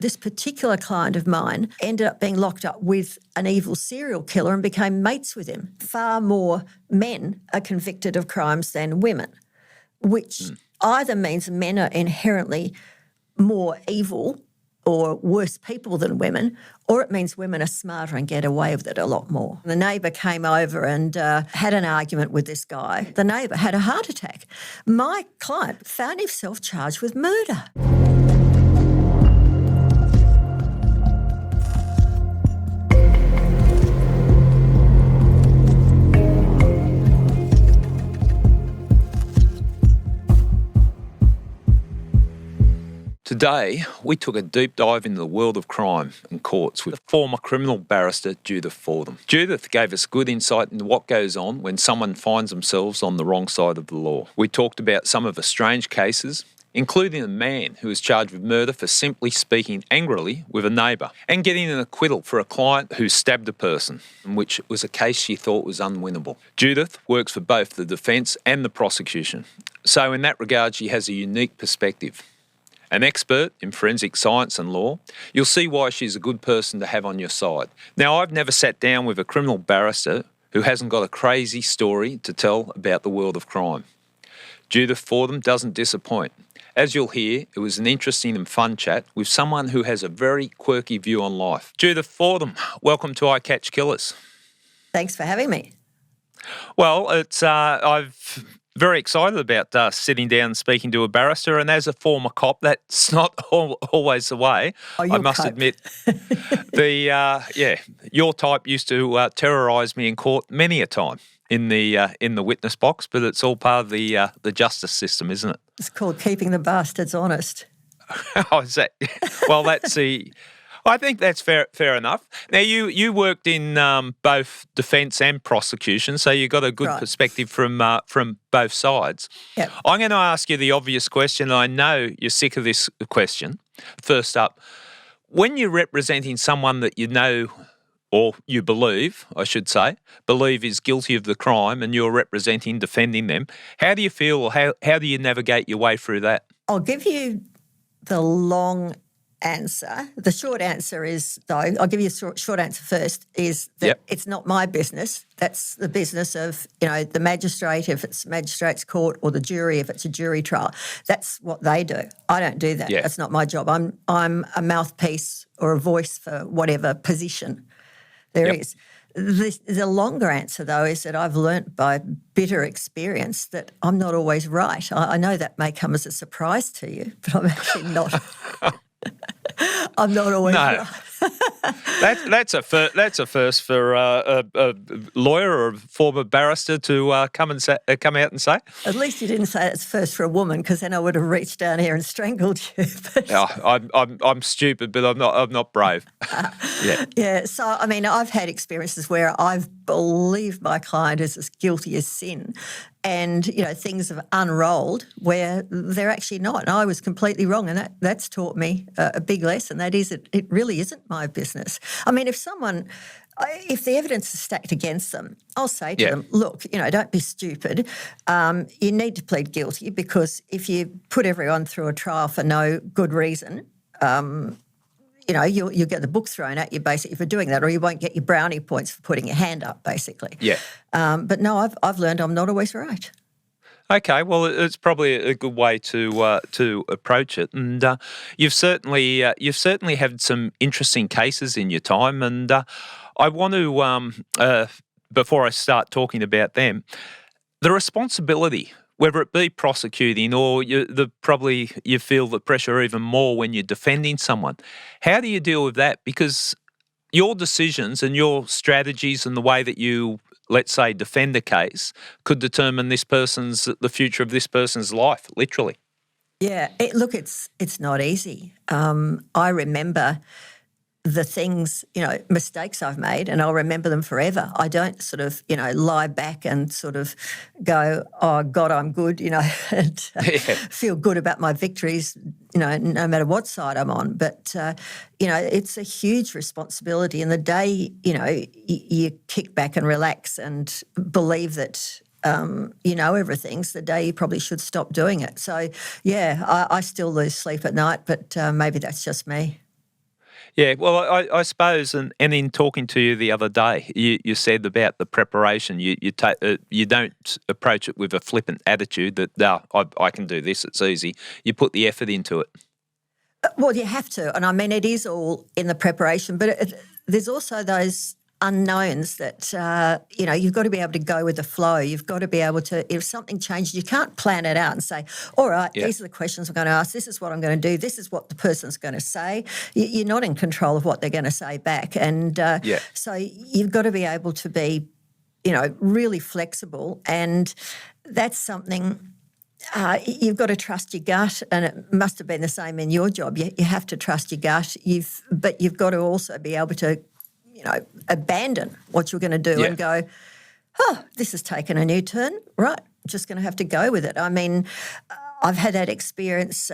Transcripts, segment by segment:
This particular client of mine ended up being locked up with an evil serial killer and became mates with him. Far more men are convicted of crimes than women, which either means men are inherently more evil or worse people than women, or it means women are smarter and get away with it a lot more. The neighbour came over and had an argument with this guy. The neighbour had a heart attack. My client found himself charged with murder. Today, we took a deep dive into the world of crime and courts with former criminal barrister Judith Fordham. Judith gave us good insight into what goes on when someone finds themselves on the wrong side of the law. We talked about some of the strange cases, including a man who was charged with murder for simply speaking angrily with a neighbour, and getting an acquittal for a client who stabbed a person, which was a case she thought was unwinnable. Judith works for both the defence and the prosecution, so in that regard she has a unique perspective. An expert in forensic science and law, you'll see why she's a good person to have on your side. Now, I've never sat down with a criminal barrister who hasn't got a crazy story to tell about the world of crime. Judith Fordham doesn't disappoint. As you'll hear, it was an interesting and fun chat with someone who has a very quirky view on life. Judith Fordham, welcome to I Catch Killers. Thanks for having me. Well, I've very excited about sitting down and speaking to a barrister, and as a former cop, that's not always the way. I must admit, your type used to terrorise me in court many a time in the witness box, but it's all part of the justice system, isn't it? It's called keeping the bastards honest. Oh, is that? Well, that's the. I think that's fair enough. Now, you worked in both defence and prosecution, so you got a good perspective from both sides. Yep. I'm going to ask you the obvious question. I know you're sick of this question. First up, when you're representing someone that you know, or you believe, I should say, is guilty of the crime, and you're defending them, how do you feel, or how do you navigate your way through that? I'll give you the long answer. The short answer is, though, I'll give you a short answer first, is that It's not my business. That's the business of, the magistrate, if it's magistrate's court, or the jury, if it's a jury trial. That's what they do. I don't do that. That's not my job. I'm a mouthpiece or a voice for whatever position there is. The longer answer, though, is that I've learnt by bitter experience that I'm not always right. I know that may come as a surprise to you, but I'm actually not. I'm not always right. That's a first for a lawyer or a former barrister to come out and say. At least you didn't say it's first for a woman, because then I would have reached down here and strangled you. I'm stupid, but I'm not brave. Yeah. So I've had experiences where I've believed my client is as guilty as sin, and things have unrolled where they're actually not. And I was completely wrong, and that's taught me a big lesson. That is, it really isn't my business. If the evidence is stacked against them, I'll say to them, look, don't be stupid. You need to plead guilty, because if you put everyone through a trial for no good reason, you'll get the book thrown at you basically for doing that, or you won't get your brownie points for putting your hand up, basically. Yeah. But no, I've learned I'm not always right. Okay, well, it's probably a good way to approach it, and you've certainly had some interesting cases in your time, and I want to before I start talking about them, the responsibility, whether it be prosecuting or you feel the pressure even more when you're defending someone. How do you deal with that? Because your decisions and your strategies and the way that you, let's say, defend a case could determine the future of this person's life, literally. Yeah, it's not easy. I remember the things, mistakes I've made, and I'll remember them forever. I don't sort of, lie back and sort of go, oh, God, I'm good, and feel good about my victories, no matter what side I'm on. But, it's a huge responsibility. And the day, you kick back and relax and believe that everything's the day you probably should stop doing it. So, I still lose sleep at night, but maybe that's just me. Yeah, well, I suppose, and in talking to you the other day, you said about the preparation. You don't approach it with a flippant attitude that, I can do this, it's easy. You put the effort into it. Well, you have to. And I mean, it is all in the preparation, but there's also those unknowns that, you've got to be able to go with the flow. You've got to be able to, if something changes, you can't plan it out and say, all right, these are the questions I'm going to ask, this is what I'm going to do, this is what the person's going to say. You're not in control of what they're going to say back. And so you've got to be able to be, really flexible. And that's something... you've got to trust your gut, and it must have been the same in your job. You have to trust your gut, but you've got to also be able to, abandon what you're going to do and go, this has taken a new turn. Right, just going to have to go with it. I mean, I've had that experience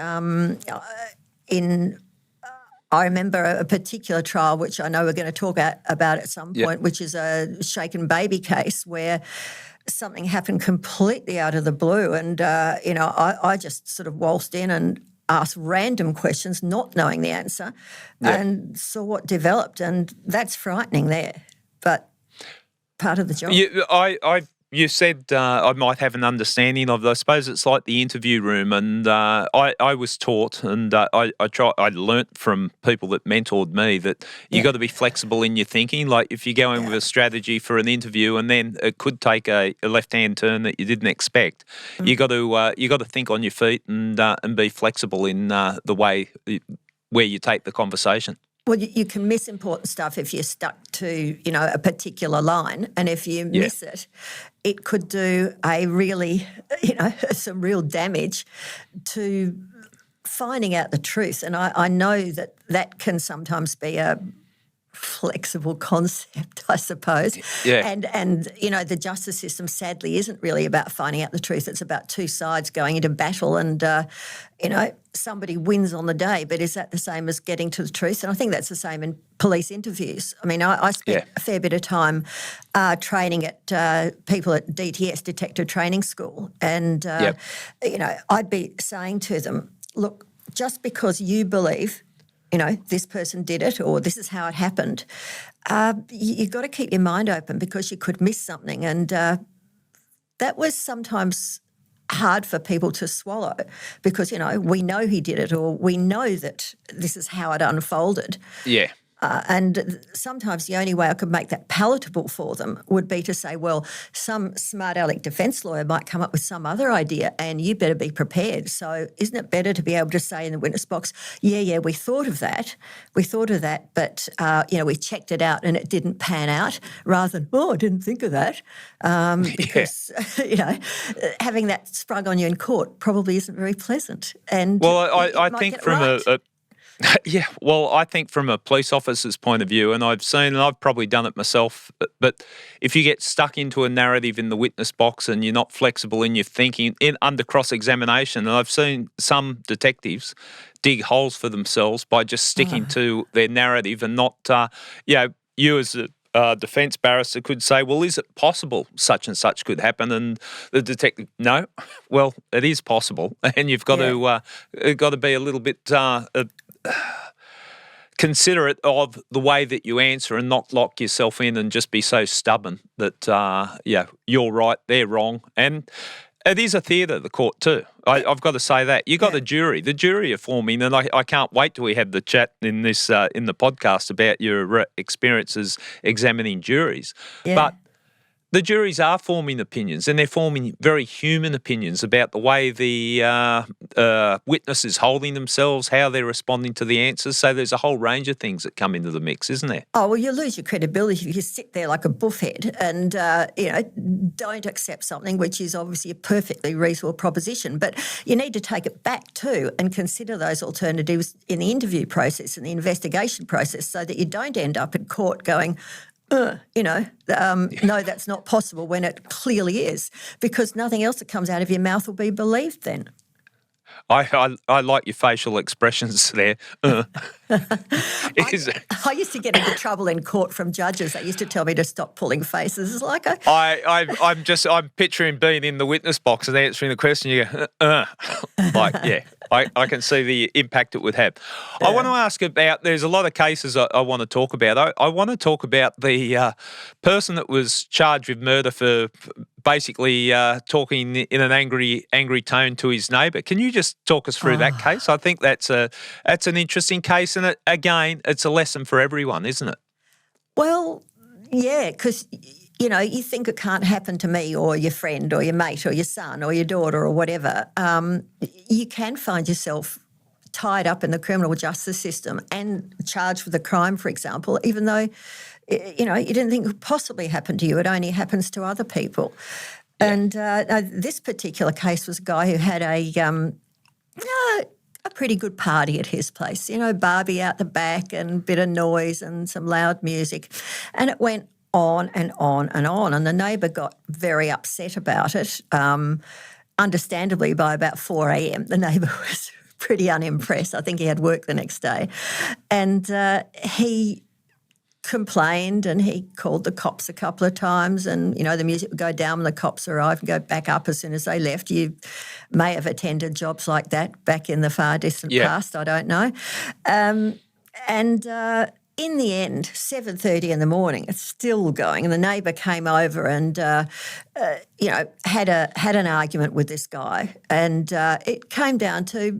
I remember a particular trial, which I know we're going to talk about at some point, which is a shaken baby case where something happened completely out of the blue, and I just sort of waltzed in and asked random questions, not knowing the answer, and saw what developed, and that's frightening there, but part of the job. You said I might have an understanding of. I suppose it's like the interview room, and I was taught, and I learnt from people that mentored me that you got to be flexible in your thinking. Like if you go in with a strategy for an interview, and then it could take a left-hand turn that you didn't expect, you got to think on your feet and be flexible in the way where you take the conversation. Well, you can miss important stuff if you're stuck to, a particular line, and if you miss it, it could do a really, some real damage to finding out the truth. And I know that can sometimes be a flexible concept, I suppose. Yeah. And the justice system sadly isn't really about finding out the truth. It's about two sides going into battle and, somebody wins on the day. But is that the same as getting to the truth? And I think that's the same in police interviews. I mean, I spent a fair bit of time training at people at DTS, Detective Training School. And, I'd be saying to them, look, just because you believe this person did it or this is how it happened, you've got to keep your mind open because you could miss something. And that was sometimes hard for people to swallow because, we know he did it or we know that this is how it unfolded. Yeah. And sometimes the only way I could make that palatable for them would be to say, well, some smart aleck defence lawyer might come up with some other idea and you better be prepared. So isn't it better to be able to say in the witness box, we thought of that, but, we checked it out and it didn't pan out, rather than, I didn't think of that, because, having that sprung on you in court probably isn't very pleasant. And I think from I think from a police officer's point of view, and I've probably done it myself, but if you get stuck into a narrative in the witness box and you're not flexible in your thinking under cross-examination, and I've seen some detectives dig holes for themselves by just sticking to their narrative and not, you as a defence barrister could say, well, is it possible such and such could happen? And the detective, no, well, it is possible, and you've got to be a little bit considerate of the way that you answer and not lock yourself in and just be so stubborn that, you're right, they're wrong. And it is a theatre, the court too. I've got to say that. You got a jury. The jury are forming, and I can't wait till we have the chat in this in the podcast about your experiences examining juries. Yeah. But the juries are forming opinions, and they're forming very human opinions about the way the witness is holding themselves, how they're responding to the answers. So there's a whole range of things that come into the mix, isn't there? Oh, well, you lose your credibility if you sit there like a buffhead and, don't accept something, which is obviously a perfectly reasonable proposition. But you need to take it back too and consider those alternatives in the interview process and the investigation process so that you don't end up in court going, no, that's not possible when it clearly is, because nothing else that comes out of your mouth will be believed then. I like your facial expressions there. I used to get into trouble in court from judges. They used to tell me to stop pulling faces. It's like I'm picturing being in the witness box and answering the question. You go, like, yeah. I can see the impact it would have. Yeah. I want to ask about, there's a lot of cases I want to talk about. I want to talk about the person that was charged with murder for basically talking in an angry tone to his neighbour. Can you just talk us through that case? I think that's an interesting case, and again, it's a lesson for everyone, isn't it? Well, yeah, because you think it can't happen to me or your friend or your mate or your son or your daughter or whatever. You can find yourself tied up in the criminal justice system and charged with a crime, for example, even though, you didn't think it could possibly happen to you. It only happens to other people. Yeah. And this particular case was a guy who had a pretty good party at his place, Barbie out the back and a bit of noise and some loud music. And it went on and on and on. And the neighbour got very upset about it. Understandably, by about 4 a.m, the neighbour was pretty unimpressed. I think he had work the next day. And he complained and he called the cops a couple of times, and, the music would go down when the cops arrived and go back up as soon as they left. You may have attended jobs like that back in the far distant past, I don't know. In the end, 7:30 in the morning, it's still going, and the neighbour came over and, had an argument with this guy, and it came down to a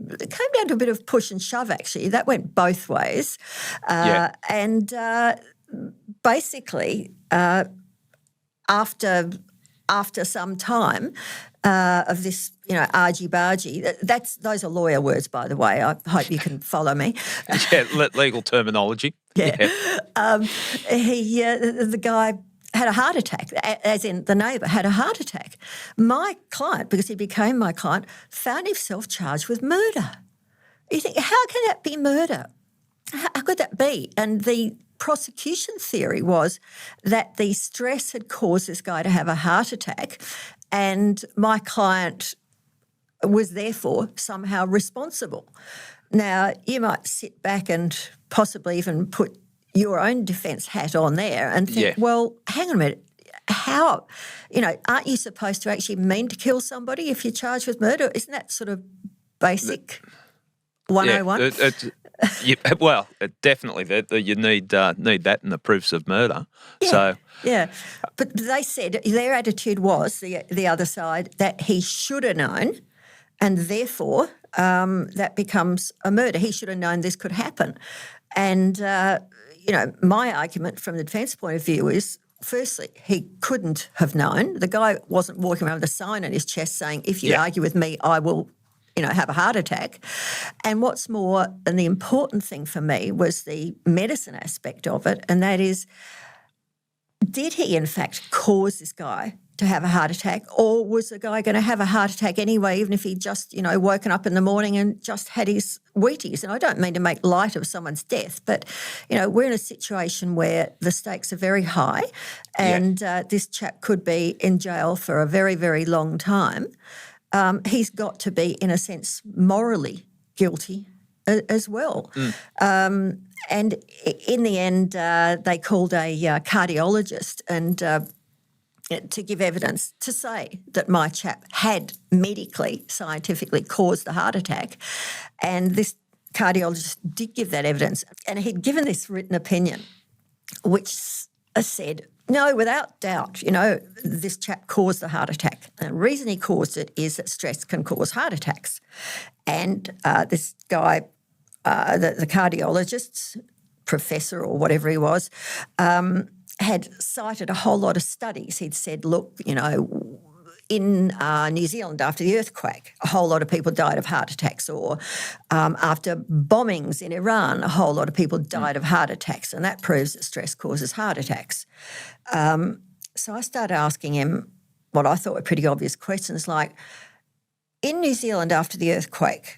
bit of push and shove. Actually, that went both ways, and basically, after some time of this, argy-bargy, those are lawyer words, by the way. I hope you can follow me. Yeah, legal terminology. Yeah. The guy had a heart attack, as in the neighbour had a heart attack. My client, because he became my client, found himself charged with murder. You think, how can that be murder? How could that be? And the prosecution theory was that the stress had caused this guy to have a heart attack, and my client was therefore somehow responsible. Now, you might sit back and possibly even put your own defence hat on there and think, well, hang on a minute, how, aren't you supposed to actually mean to kill somebody if you're charged with murder? Isn't that sort of basic 101? Well, definitely you need that in the proofs of murder. Yeah, but they said their attitude was, the other side, that he should have known, and therefore that becomes a murder. He should have known this could happen. And, my argument from the defence point of view is, firstly, he couldn't have known. The guy wasn't walking around with a sign on his chest saying, if you argue with me, I will, have a heart attack. And what's more, and the important thing for me was the medicine aspect of it, and that is, did he in fact cause this guy to have a heart attack, or was the guy going to have a heart attack anyway, even if he just, woken up in the morning and just had his Wheaties? And I don't mean to make light of someone's death, but, we're in a situation where the stakes are very high, and this chap could be in jail for a very, very long time. He's got to be, in a sense, morally guilty as well. And in the end, they called a cardiologist and to give evidence to say that my chap had medically, scientifically caused the heart attack. And this cardiologist did give that evidence. And he'd given this written opinion, which said, no, without doubt, this chap caused the heart attack. And the reason he caused it is that stress can cause heart attacks. And this guy, the cardiologist, professor or whatever he was, had cited a whole lot of studies. He'd said, look, in New Zealand after the earthquake, a whole lot of people died of heart attacks, or after bombings in Iran, a whole lot of people died of heart attacks, and that proves that stress causes heart attacks. So I started asking him what I thought were pretty obvious questions, like, in New Zealand after the earthquake,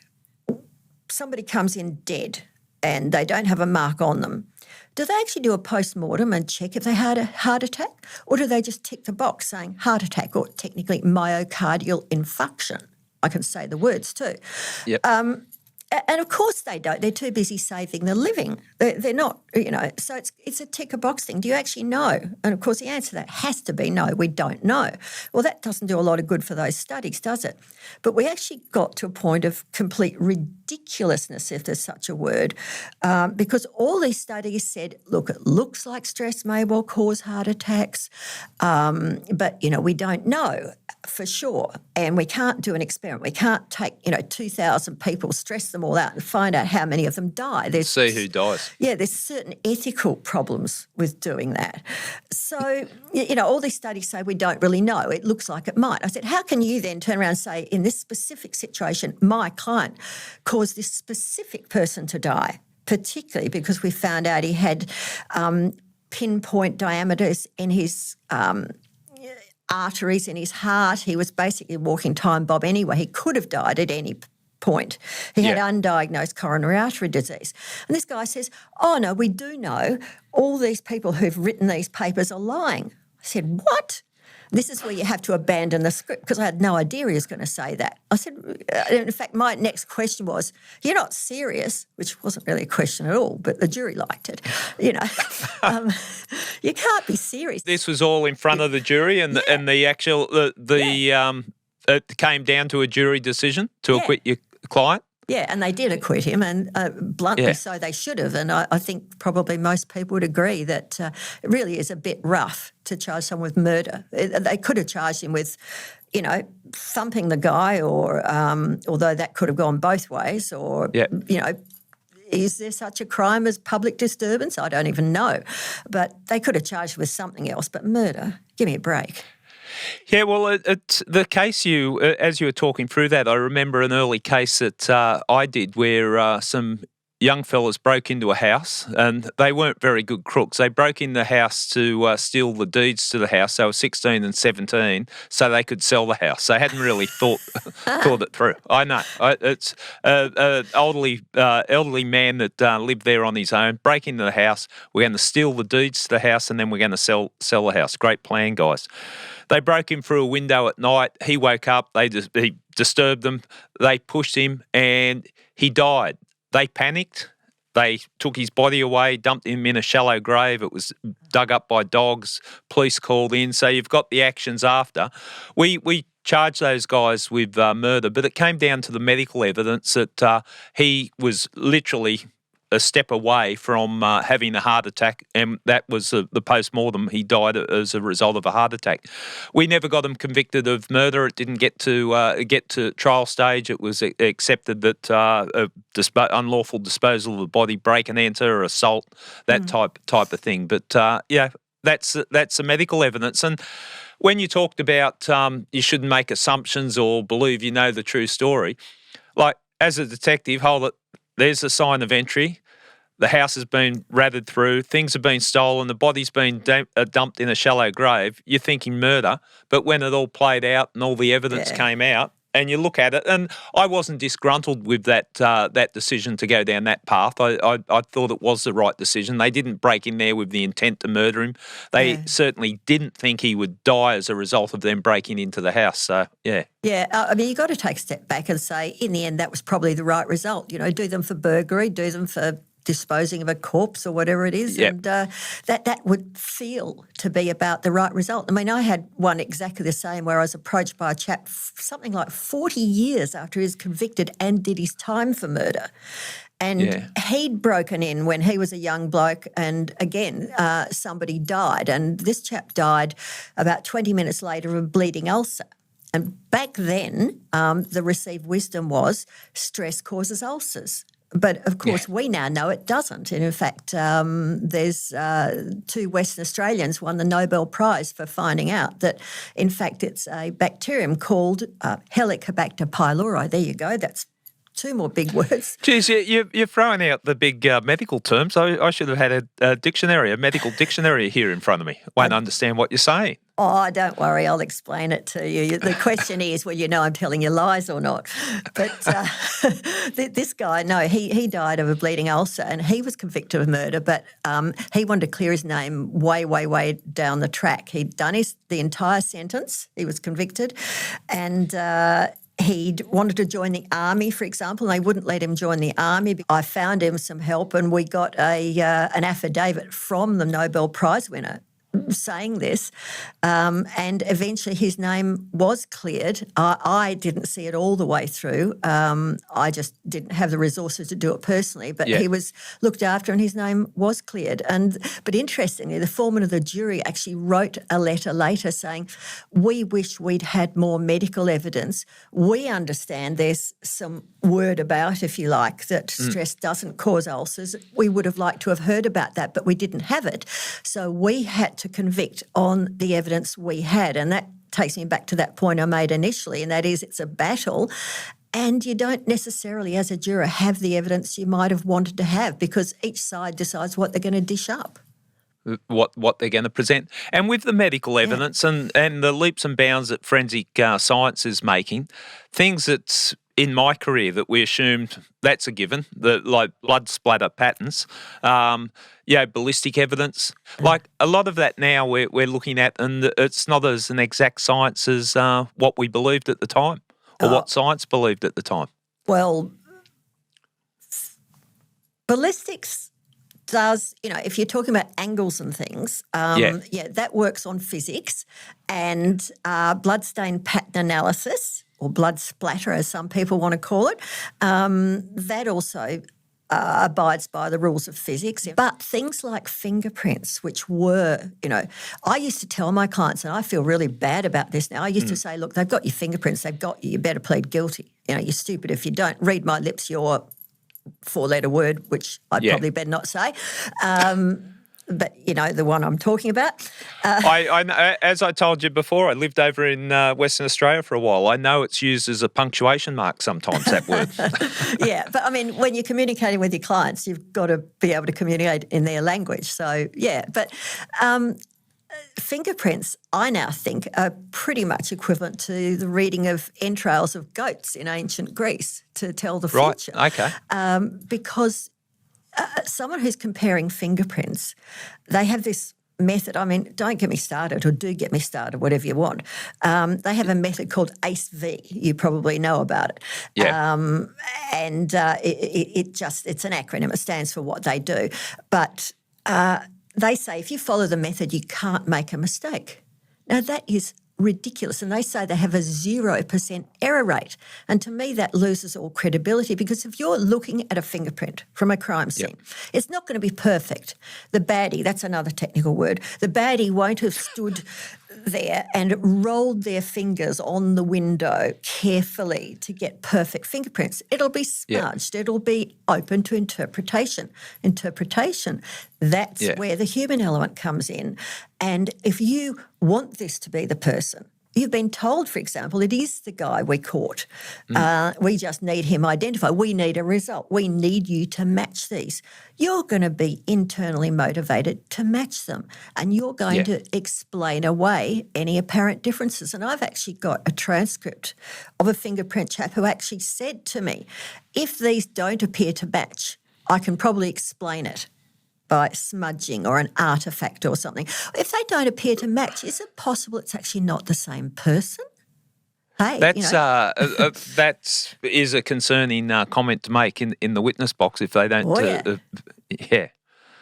somebody comes in dead and they don't have a mark on them. Do they actually do a post-mortem and check if they had a heart attack, or do they just tick the box saying heart attack, or technically myocardial infarction? I can say the words too. Yep. And of course they don't. They're too busy saving the living. They're not, so it's a tick a box thing. Do you actually know? And of course the answer to that has to be no, we don't know. Well, that doesn't do a lot of good for those studies, does it? But we actually got to a point of complete ridiculousness, if there's such a word, because all these studies said, look, it looks like stress may well cause heart attacks, but, we don't know for sure. And we can't do an experiment. We can't take, 2,000 people, stress them all out and find out how many of them die. See who dies. Yeah, there's certain ethical problems with doing that. So, all these studies say we don't really know. It looks like it might. I said, how can you then turn around and say, in this specific situation, my client caused this specific person to die, particularly because we found out he had pinpoint diameters in his arteries in his heart. He was basically a walking time bomb anyway. He could have died at any point. He had undiagnosed coronary artery disease. And this guy says, oh, no, we do know all these people who've written these papers are lying. I said, what? This is where you have to abandon the script, because I had no idea he was going to say that. I said, in fact, my next question was, you're not serious, which wasn't really a question at all, but the jury liked it. You can't be serious. This was all in front of the jury, and the actual it came down to a jury decision to acquit your client. Yeah, and they did acquit him, and bluntly so they should have. And I think probably most people would agree that it really is a bit rough to charge someone with murder. They could have charged him with, thumping the guy, or although that could have gone both ways, or, is there such a crime as public disturbance? I don't even know. But they could have charged with something else. But murder, give me a break. Yeah, well, it's the case as you were talking through that, I remember an early case that I did where some young fellas broke into a house, and they weren't very good crooks. They broke in the house to steal the deeds to the house. They were 16 and 17, so they could sell the house. They hadn't really thought it through. I know. It's an elderly man that lived there on his own, break into the house. We're going to steal the deeds to the house, and then we're going to sell the house. Great plan, guys. They broke him through a window at night. He woke up. He disturbed them. They pushed him, and he died. They panicked. They took his body away, dumped him in a shallow grave. It was dug up by dogs. Police called in. So you've got the actions after. We charged those guys with murder, but it came down to the medical evidence that he was literally a step away from having a heart attack, and that was the post-mortem. He died as a result of a heart attack. We never got him convicted of murder. It didn't get to trial stage. It was accepted that unlawful disposal of the body, break and enter, assault, that type of thing. But that's the medical evidence. And when you talked about you shouldn't make assumptions or believe you know the true story, like as a detective, hold it. There's a sign of entry. The house has been ratted through. Things have been stolen. The body's been dumped in a shallow grave. You're thinking murder. But when it all played out and all the evidence came out, and you look at it, and I wasn't disgruntled with that decision to go down that path. I thought it was the right decision. They didn't break in there with the intent to murder him. They certainly didn't think he would die as a result of them breaking into the house. So, yeah. Yeah, I mean, you've got to take a step back and say, in the end, that was probably the right result. Do them for burglary, do them for disposing of a corpse or whatever it is, and that would feel to be about the right result. I mean, I had one exactly the same where I was approached by a chap something like 40 years after he was convicted and did his time for murder. And he'd broken in when he was a young bloke, and again, somebody died. And this chap died about 20 minutes later of a bleeding ulcer. And back then, the received wisdom was stress causes ulcers. But, of course, we now know it doesn't. And, in fact, there's two Western Australians won the Nobel Prize for finding out that, in fact, it's a bacterium called Helicobacter pylori. There you go. That's two more big words. Geez, you're throwing out the big medical terms. I should have had a medical dictionary here in front of me. I won't understand what you're saying. Oh, don't worry, I'll explain it to you. The question is, well, I'm telling you lies or not. But this guy, no, he died of a bleeding ulcer, and he was convicted of murder, but he wanted to clear his name way, way, way down the track. He'd done the entire sentence. He was convicted, and He'd wanted to join the army, for example, and they wouldn't let him join the army. I found him some help, and we got an affidavit from the Nobel Prize winner saying this, and eventually his name was cleared. I didn't see it all the way through. I just didn't have the resources to do it personally, but he was looked after and his name was cleared. But interestingly, the foreman of the jury actually wrote a letter later saying, we wish we'd had more medical evidence. We understand there's some word about, if you like, that stress doesn't cause ulcers. We would have liked to have heard about that, but we didn't have it. So we had to convict on the evidence we had. And that takes me back to that point I made initially, and that is it's a battle. And you don't necessarily, as a juror, have the evidence you might have wanted to have because each side decides what they're going to dish up. What they're going to present. And with the medical evidence and the leaps and bounds that forensic science is making, things that's in my career that we assumed that's a given, like blood splatter patterns, ballistic evidence. Like a lot of that now we're looking at, and it's not as an exact science as what we believed at the time or what science believed at the time. Well, ballistics does, if you're talking about angles and things, that works on physics and bloodstain pattern analysis, or blood splatter, as some people want to call it, that also abides by the rules of physics. But things like fingerprints, which were, I used to tell my clients, and I feel really bad about this now, I used to say, look, they've got your fingerprints, they've got you, you better plead guilty. You're stupid if you don't. Read my lips, you're four-letter word, which I'd probably better not say. But the one I'm talking about. I as I told you before, I lived over in Western Australia for a while. I know it's used as a punctuation mark sometimes, that word. Yeah, but I mean, when you're communicating with your clients, you've got to be able to communicate in their language. So, but fingerprints, I now think, are pretty much equivalent to the reading of entrails of goats in ancient Greece to tell the future. Right, okay. Because someone who's comparing fingerprints, they have this method. I mean, don't get me started, or do get me started, whatever you want. They have a method called ACE-V. You probably know about it. Yeah. It's an acronym. It stands for what they do. But they say if you follow the method, you can't make a mistake. Now, that is ridiculous. And they say they have a 0% error rate. And to me, that loses all credibility because if you're looking at a fingerprint from a crime scene, it's not going to be perfect. The baddie, that's another technical word, the baddie won't have stood there and rolled their fingers on the window carefully to get perfect fingerprints. It'll be smudged. It'll be open to interpretation. That's where the human element comes in. And if you want this to be the person, you've been told, for example, it is the guy we caught. We just need him identified. We need a result. We need you to match these. You're going to be internally motivated to match them, and you're going to explain away any apparent differences. And I've actually got a transcript of a fingerprint chap who actually said to me, if these don't appear to match, I can probably explain it by smudging or an artefact or something. If they don't appear to match, is it possible it's actually not the same person? Hey, that is a concerning comment to make in the witness box if they don't.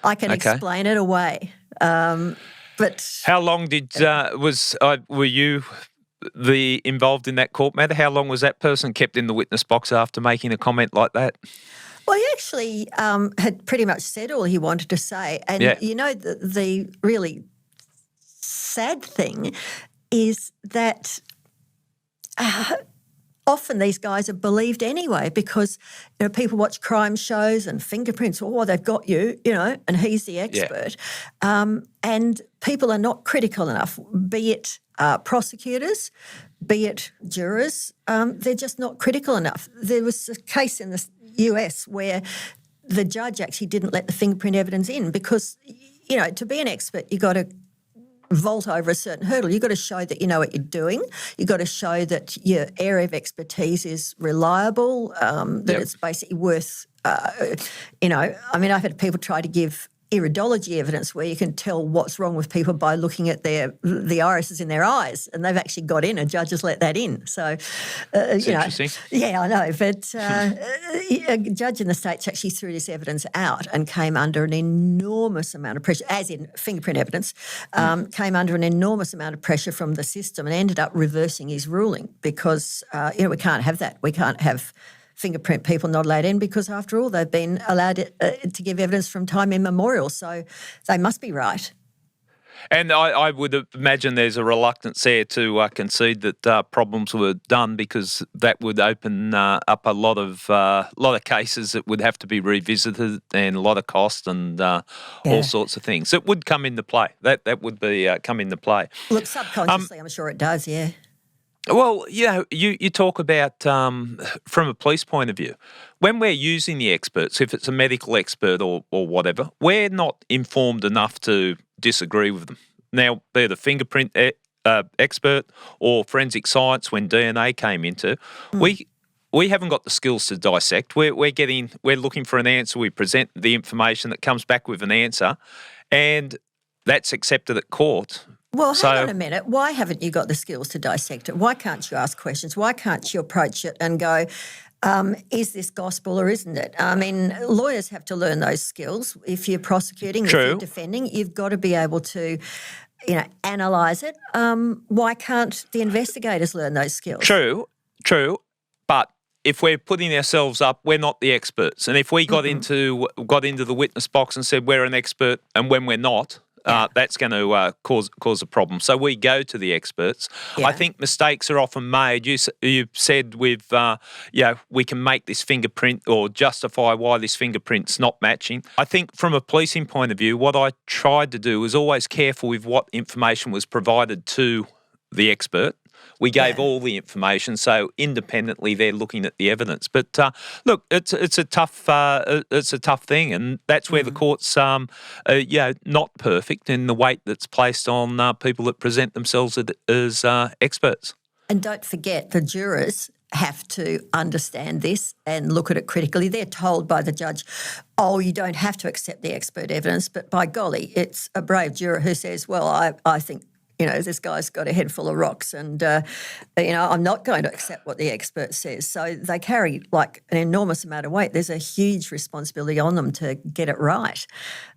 I can explain it away. But how long were you involved in that court matter? How long was that person kept in the witness box after making a comment like that? Well, he actually had pretty much said all he wanted to say. And, the really sad thing is that often these guys are believed anyway because people watch crime shows and fingerprints, they've got you, and he's the expert. And people are not critical enough, be it prosecutors, be it jurors, they're just not critical enough. There was a case in the US where the judge actually didn't let the fingerprint evidence in because, to be an expert, you've got to vault over a certain hurdle. You've got to show that you know what you're doing. You've got to show that your area of expertise is reliable, that it's basically worth, I've had people try to give iridology evidence where you can tell what's wrong with people by looking at the irises in their eyes, and they've actually got in, and judges let that in. So, Interesting. Yeah, I know. But a judge in the States actually threw this evidence out and came under an enormous amount of pressure, as in fingerprint evidence, came under an enormous amount of pressure from the system and ended up reversing his ruling because, we can't have that. We can't have fingerprint people not allowed in because, after all, they've been allowed to give evidence from time immemorial. So they must be right. And I would imagine there's a reluctance there to concede that problems were done, because that would open up a lot of cases that would have to be revisited, and a lot of cost and all sorts of things. It would come into play. That would be come into play. Look, subconsciously, I'm sure it does. Yeah. Well, you talk about from a police point of view, when we're using the experts, if it's a medical expert or whatever, we're not informed enough to disagree with them. Now, they're the fingerprint expert or forensic science when DNA came into. We haven't got the skills to dissect. We're looking for an answer. We present the information that comes back with an answer, and that's accepted at court. Well, hang on a minute. Why haven't you got the skills to dissect it? Why can't you ask questions? Why can't you approach it and go, is this gospel or isn't it? I mean, lawyers have to learn those skills. If you're prosecuting, if you're defending, you've got to be able to, analyse it. Why can't the investigators learn those skills? True. But if we're putting ourselves up, we're not the experts. And if we got into the witness box and said we're an expert, and when we're not, that's going to cause a problem. So we go to the experts. Yeah. I think mistakes are often made. You said we can make this fingerprint or justify why this fingerprint's not matching. I think from a policing point of view, what I tried to do was always careful with what information was provided to the expert. We gave all the information, so independently they're looking at the evidence. But look, it's a tough thing, and that's where the court's not perfect in the weight that's placed on people that present themselves as experts. And don't forget, the jurors have to understand this and look at it critically. They're told by the judge, you don't have to accept the expert evidence, but by golly, it's a brave juror who says, well, I think this guy's got a head full of rocks and, I'm not going to accept what the expert says. So they carry like an enormous amount of weight. There's a huge responsibility on them to get it right.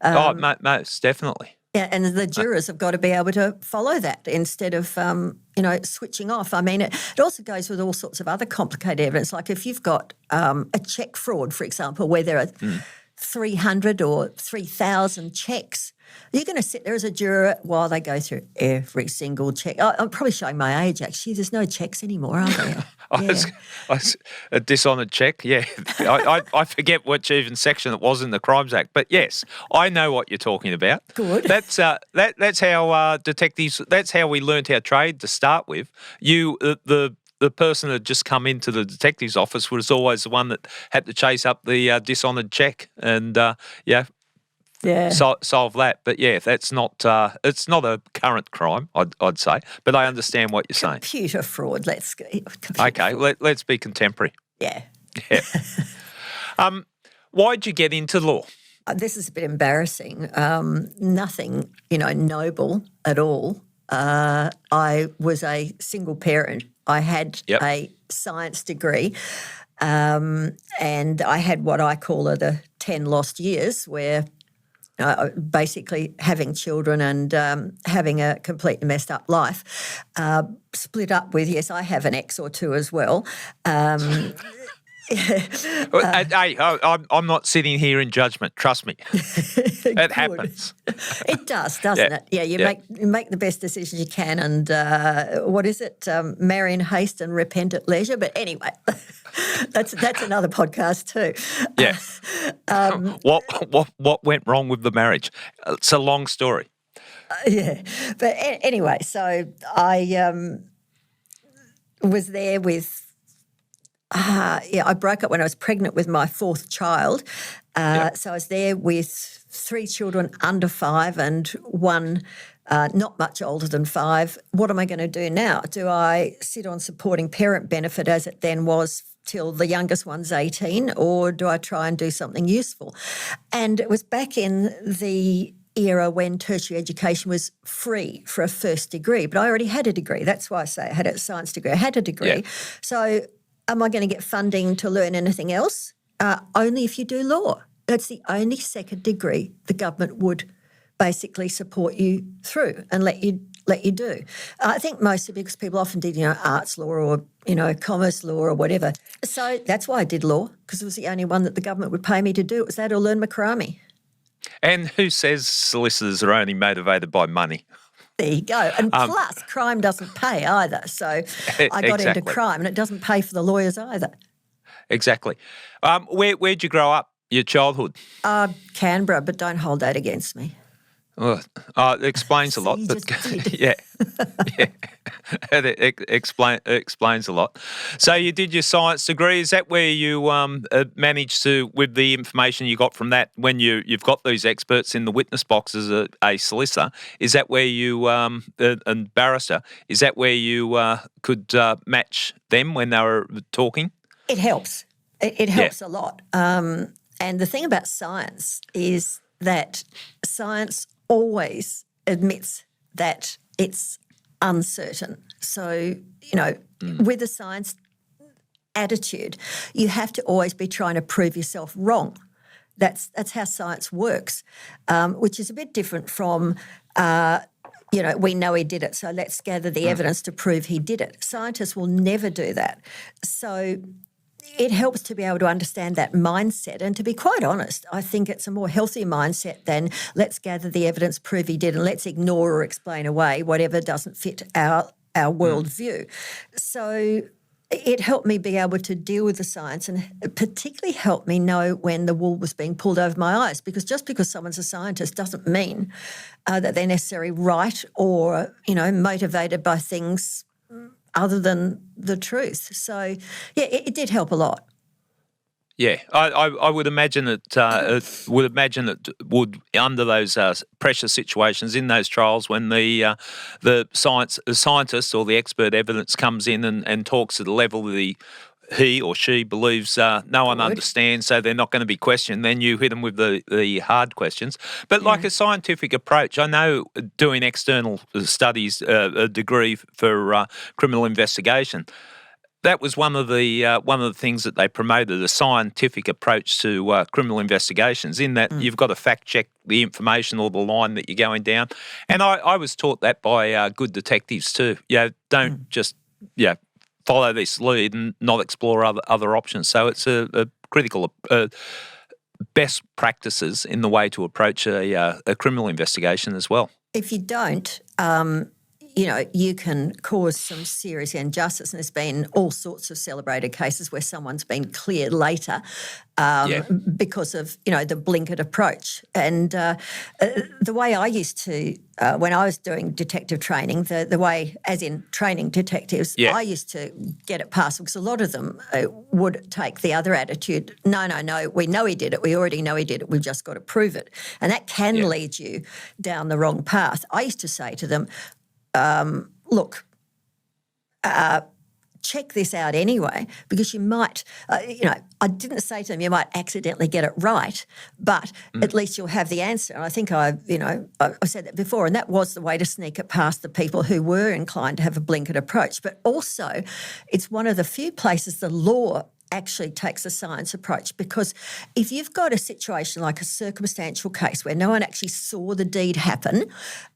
Most definitely. Yeah, and the jurors have got to be able to follow that instead of, switching off. I mean, it also goes with all sorts of other complicated evidence. Like if you've got a cheque fraud, for example, where there are 300 or 3,000 checks, you're going to sit there as a juror while they go through every single check. I'm probably showing my age, actually. There's no checks anymore, are there? A dishonoured check, yeah. I forget which even section it was in the Crimes Act. But yes, I know what you're talking about. Good. That's how detectives, that's how we learnt our trade to start with. The person that had just come into the detective's office was always the one that had to chase up the dishonoured check and, solve that. But yeah, that's not. It's not a current crime, I'd say. But I understand what you're saying. Computer fraud. Let's be contemporary. Yeah. Why'd you get into law? This is a bit embarrassing. Nothing, noble at all. I was a single parent. I had a science degree, and I had what I call the 10 lost years, where basically having children and having a completely messed up life, split up with, yes, I have an ex or two as well. Hey, I'm not sitting here in judgment. Trust me, it happens. It does, doesn't it? Yeah, you make the best decisions you can, and what is it? Marry in haste and repent at leisure. But anyway, that's another podcast too. Yeah. What went wrong with the marriage? It's a long story. But anyway, so I was there with. I broke up when I was pregnant with my fourth child. So I was there with 3 children under 5 and one not much older than 5. What am I going to do now? Do I sit on supporting parent benefit as it then was till the youngest one's 18, or do I try and do something useful? And it was back in the era when tertiary education was free for a first degree, but I already had a degree. That's why I say I had a science degree. I had a degree. Yeah. So am I going to get funding to learn anything else? Only if you do law. That's the only second degree the government would basically support you through and let you do. I think mostly because people often did, arts law or, commerce law or whatever. So that's why I did law, because it was the only one that the government would pay me to do. It was that or learn macrame. And who says solicitors are only motivated by money? There you go. And plus, crime doesn't pay either. So I got into crime and it doesn't pay for the lawyers either. Exactly. Where'd you grow up, your childhood? Canberra, but don't hold that against me. It explains a lot. You just did. Yeah. It explains a lot. So you did your science degree. Is that where you managed to, with the information you got from that, when you've got these experts in the witness box as a solicitor, is that where you, and barrister, is that where you could match them when they were talking? It helps. It helps a lot. And the thing about science is that science always admits that it's uncertain. So, with a science attitude, you have to always be trying to prove yourself wrong. That's how science works, which is a bit different from, we know he did it, so let's gather the evidence to prove he did it. Scientists will never do that. So it helps to be able to understand that mindset. And to be quite honest, I think it's a more healthy mindset than let's gather the evidence, prove he did, and let's ignore or explain away whatever doesn't fit our worldview. So it helped me be able to deal with the science, and it particularly helped me know when the wool was being pulled over my eyes, because just because someone's a scientist doesn't mean that they're necessarily right or, motivated by things other than the truth. So, yeah, it did help a lot. Yeah, I would imagine it would under those pressure situations in those trials when the scientist or the expert evidence comes in and talks at the level that he or she believes no one understands, so they're not going to be questioned. Then you hit them with the hard questions. But like a scientific approach, I know doing external studies, a degree for criminal investigation, that was one of the things that they promoted, a scientific approach to criminal investigations, in that you've got to fact check the information or the line that you're going down. And I was taught that by good detectives too. Don't just follow this lead and not explore other options. So it's a critical best practices in the way to approach a criminal investigation as well. If you don't, you can cause some serious injustice, and there's been all sorts of celebrated cases where someone's been cleared later because of, the blinkered approach. And the way I used to, when I was doing detective training, the way, as in training detectives, I used to get it past, because a lot of them would take the other attitude, no, we know he did it, we already know he did it, we've just got to prove it. And that can lead you down the wrong path. I used to say to them, look, check this out anyway, because you might, I didn't say to them you might accidentally get it right, but at least you'll have the answer. And I think I've said that before, and that was the way to sneak it past the people who were inclined to have a blinkered approach. But also, it's one of the few places the law actually takes a science approach, because if you've got a situation like a circumstantial case where no one actually saw the deed happen,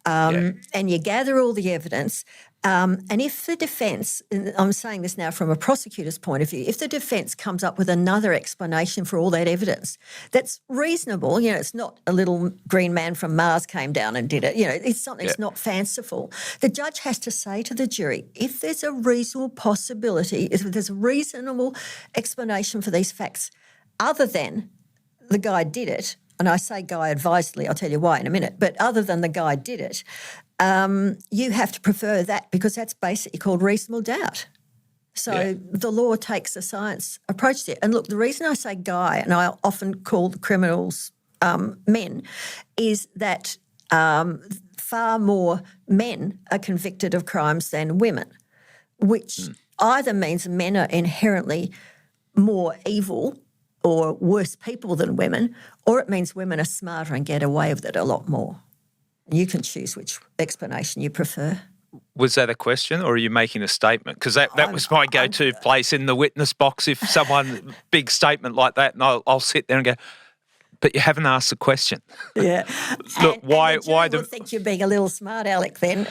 and you gather all the evidence, and if the defence, and I'm saying this now from a prosecutor's point of view, if the defence comes up with another explanation for all that evidence that's reasonable, it's not a little green man from Mars came down and did it, it's something that's not fanciful, the judge has to say to the jury, if there's a reasonable possibility, if there's a reasonable explanation for these facts other than the guy did it, and I say guy advisedly, I'll tell you why in a minute, but other than the guy did it, you have to prefer that, because that's basically called reasonable doubt. So the law takes a science approach there. And look, the reason I say guy, and I often call the criminals men, is that far more men are convicted of crimes than women, which either means men are inherently more evil or worse people than women, or it means women are smarter and get away with it a lot more. You can choose which explanation you prefer. Was that a question or are you making a statement? Because that was my go-to place in the witness box. If someone, big statement like that, and I'll sit there and go, but you haven't asked the question. Yeah. Look, why do you think you're being a little smart aleck then?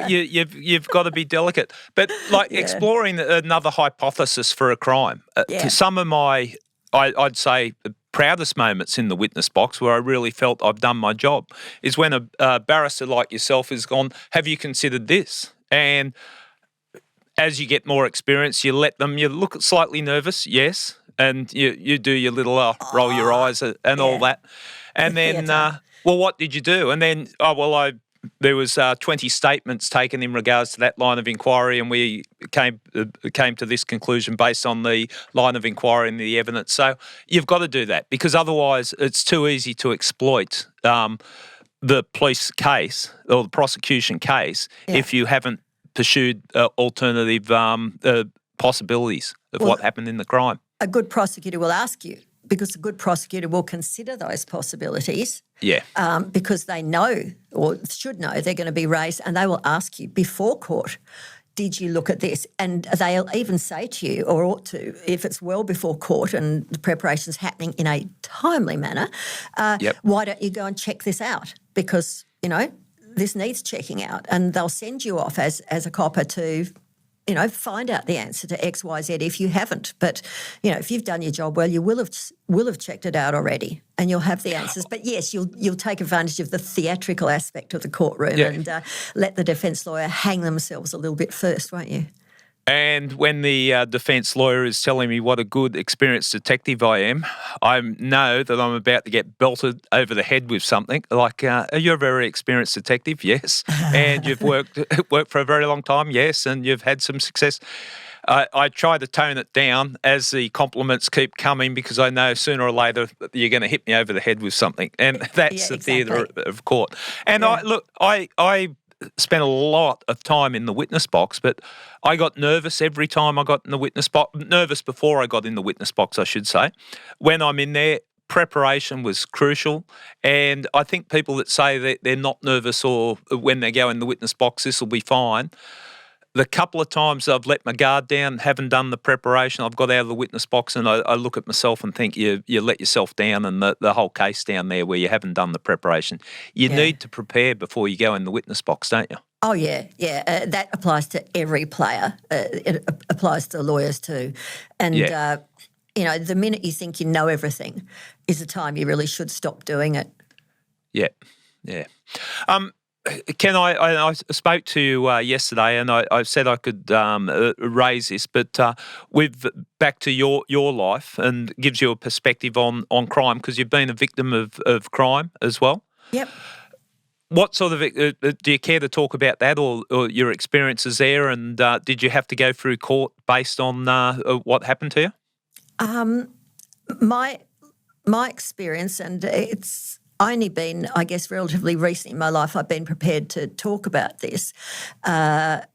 You've got to be delicate. But exploring another hypothesis for a crime. Some of my, I'd say, proudest moments in the witness box where I really felt I've done my job is when a barrister like yourself has gone, have you considered this? And as you get more experience, you look slightly nervous, yes, and you do your little roll your eyes and all that. And then, well, what did you do? And then, there was 20 statements taken in regards to that line of inquiry, and we came to this conclusion based on the line of inquiry and the evidence. So you've got to do that because otherwise it's too easy to exploit the police case or the prosecution case if you haven't pursued alternative possibilities of what happened in the crime. A good prosecutor will ask you, because a good prosecutor will consider those possibilities. Because they know or should know they're going to be raised, and they will ask you before court, did you look at this? And they'll even say to you, or ought to, if it's well before court and the preparation's happening in a timely manner, why don't you go and check this out? Because, this needs checking out. And they'll send you off as a copper to, find out the answer to X, Y, Z if you haven't. But, if you've done your job well, you will have checked it out already and you'll have the answers. But, yes, you'll take advantage of the theatrical aspect of the courtroom and let the defence lawyer hang themselves a little bit first, won't you? And when the defence lawyer is telling me what a good, experienced detective I am, I know that I'm about to get belted over the head with something. Like, you're a very experienced detective, yes, and you've worked for a very long time, yes, and you've had some success. I try to tone it down as the compliments keep coming because I know sooner or later you're going to hit me over the head with something, and that's the theatre of court. And I spent a lot of time in the witness box, but I got nervous every time I got in the witness box. Nervous before I got in the witness box, I should say. When I'm in there, preparation was crucial. And I think people that say that they're not nervous or when they go in the witness box, this will be fine. The couple of times I've let my guard down, haven't done the preparation, I've got out of the witness box and I look at myself and think you let yourself down and the whole case down there where you haven't done the preparation. You need to prepare before you go in the witness box, don't you? Oh, yeah. That applies to every player. It applies to lawyers too. And, the minute you think you know everything is the time you really should stop doing it. Yeah. Ken, I spoke to you yesterday and I said I could raise this, but back to your life and gives you a perspective on crime because you've been a victim of crime as well. Yep. What sort of, do you care to talk about that or your experiences there and did you have to go through court based on what happened to you? My experience, and it's only been, I guess, relatively recent in my life I've been prepared to talk about this. I've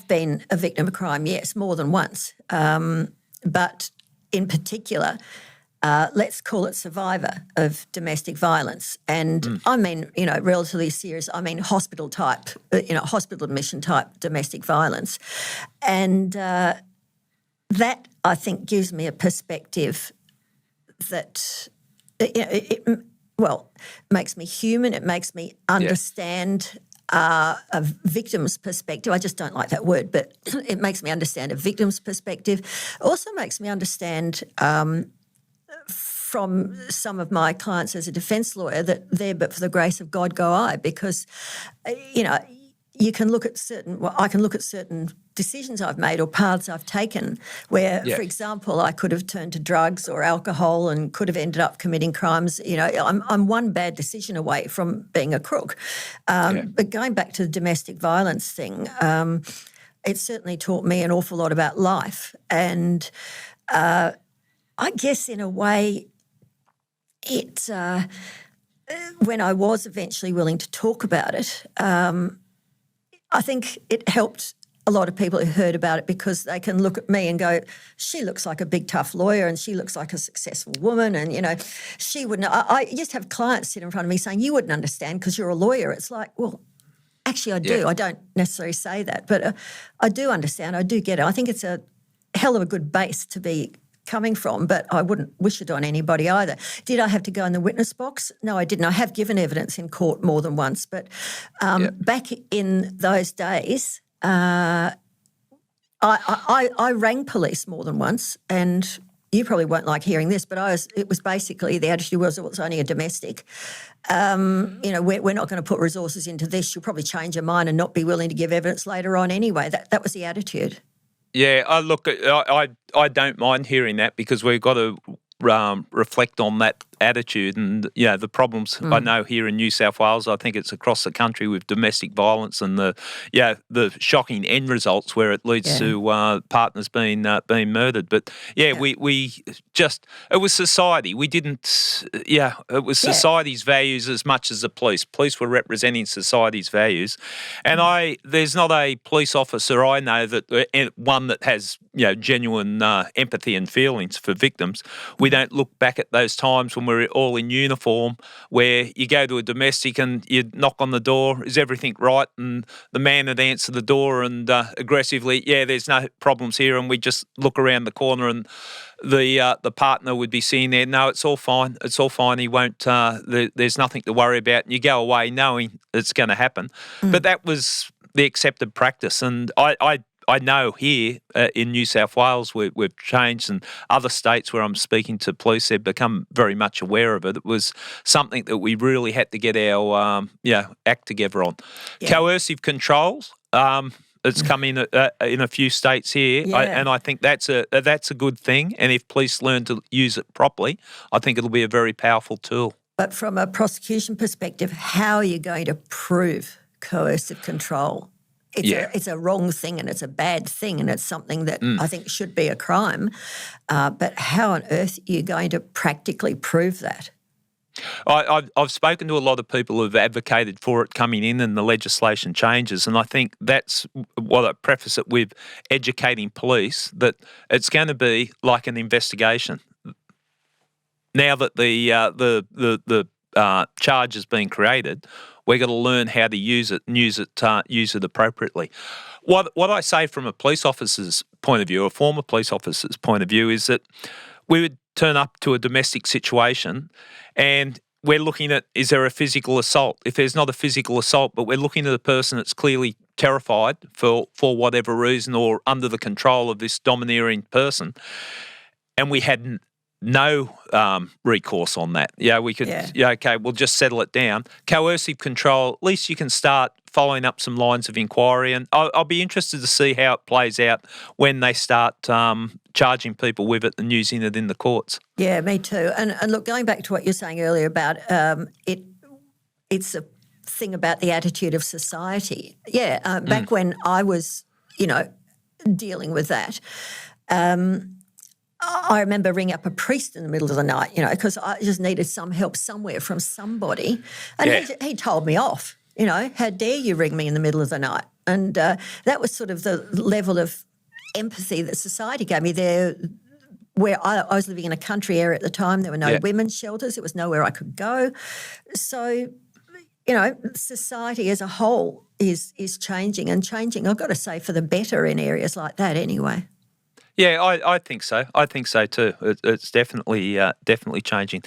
been a victim of crime, yes, more than once, but in particular, let's call it survivor of domestic violence. And I mean, relatively serious, I mean hospital type, hospital admission type domestic violence. And that, I think, gives me a perspective that makes me human. It makes me understand a victim's perspective. I just don't like that word, but it makes me understand a victim's perspective. It also makes me understand from some of my clients as a defence lawyer that there but for the grace of God go I, because, you can look at I can look at certain decisions I've made or paths I've taken where, for example, I could have turned to drugs or alcohol and could have ended up committing crimes. I'm one bad decision away from being a crook. But going back to the domestic violence thing, it certainly taught me an awful lot about life. And I guess in a way it, when I was eventually willing to talk about it, I think it helped a lot of people who heard about it because they can look at me and go, she looks like a big tough lawyer and she looks like a successful woman and, she wouldn't. I just have clients sit in front of me saying, you wouldn't understand because you're a lawyer. It's like, well, actually I do. Yeah. I don't necessarily say that, but I do understand. I do get it. I think it's a hell of a good base to be coming from, but I wouldn't wish it on anybody either. Did I have to go in the witness box? No, I didn't. I have given evidence in court more than once, but back in those days, I rang police more than once, and you probably won't like hearing this, but it was basically the attitude was it was only a domestic. We're not going to put resources into this. You'll probably change your mind and not be willing to give evidence later on anyway. That was the attitude. Yeah, I don't mind hearing that because we've got to reflect on that attitude and the problems I know here in New South Wales. I think it's across the country with domestic violence and the shocking end results where it leads to partners being murdered. But we just it was society. We didn't. It was society's values as much as the police. Police were representing society's values, and there's not a police officer I know that one that has genuine empathy and feelings for victims. We don't look back at those times when we're all in uniform where you go to a domestic and you knock on the door, is everything right? And the man would answer the door and aggressively, there's no problems here, and we just look around the corner and the partner would be sitting there, no, it's all fine, he won't, there's nothing to worry about, and you go away knowing it's going to happen. But that was the accepted practice, and I know here in New South Wales we've changed, and other states where I'm speaking to police, they've become very much aware of it. It was something that we really had to get our act together on. Yeah. Coercive controls. It's come in a few states here, and I think that's a good thing. And if police learn to use it properly, I think it'll be a very powerful tool. But from a prosecution perspective, how are you going to prove coercive control? It's a wrong thing and it's a bad thing and it's something that I think should be a crime. But how on earth are you going to practically prove that? I've spoken to a lot of people who've advocated for it coming in and the legislation changes, and I think that's what I preface it with, educating police that it's going to be like an investigation. Now that the charge has been created, we're going to learn how to use it and use it appropriately. What I say from a police officer's point of view, a former police officer's point of view, is that we would turn up to a domestic situation and we're looking at, is there a physical assault? If there's not a physical assault, but we're looking at a person that's clearly terrified for whatever reason or under the control of this domineering person, and we had no recourse on that. We could, okay, we'll just settle it down. Coercive control, at least you can start following up some lines of inquiry, and I'll be interested to see how it plays out when they start charging people with it and using it in the courts. Yeah, me too. And look, going back to what you're saying earlier about it's a thing about the attitude of society. Back when I was, dealing with that, I remember ringing up a priest in the middle of the night, because I just needed some help somewhere from somebody. And he told me off, how dare you ring me in the middle of the night? And that was sort of the level of empathy that society gave me there, where I was living in a country area at the time. There were no women's shelters. There was nowhere I could go. So, society as a whole is changing and changing, I've got to say, for the better in areas like that anyway. Yeah, I think so. I think so too. It's definitely changing.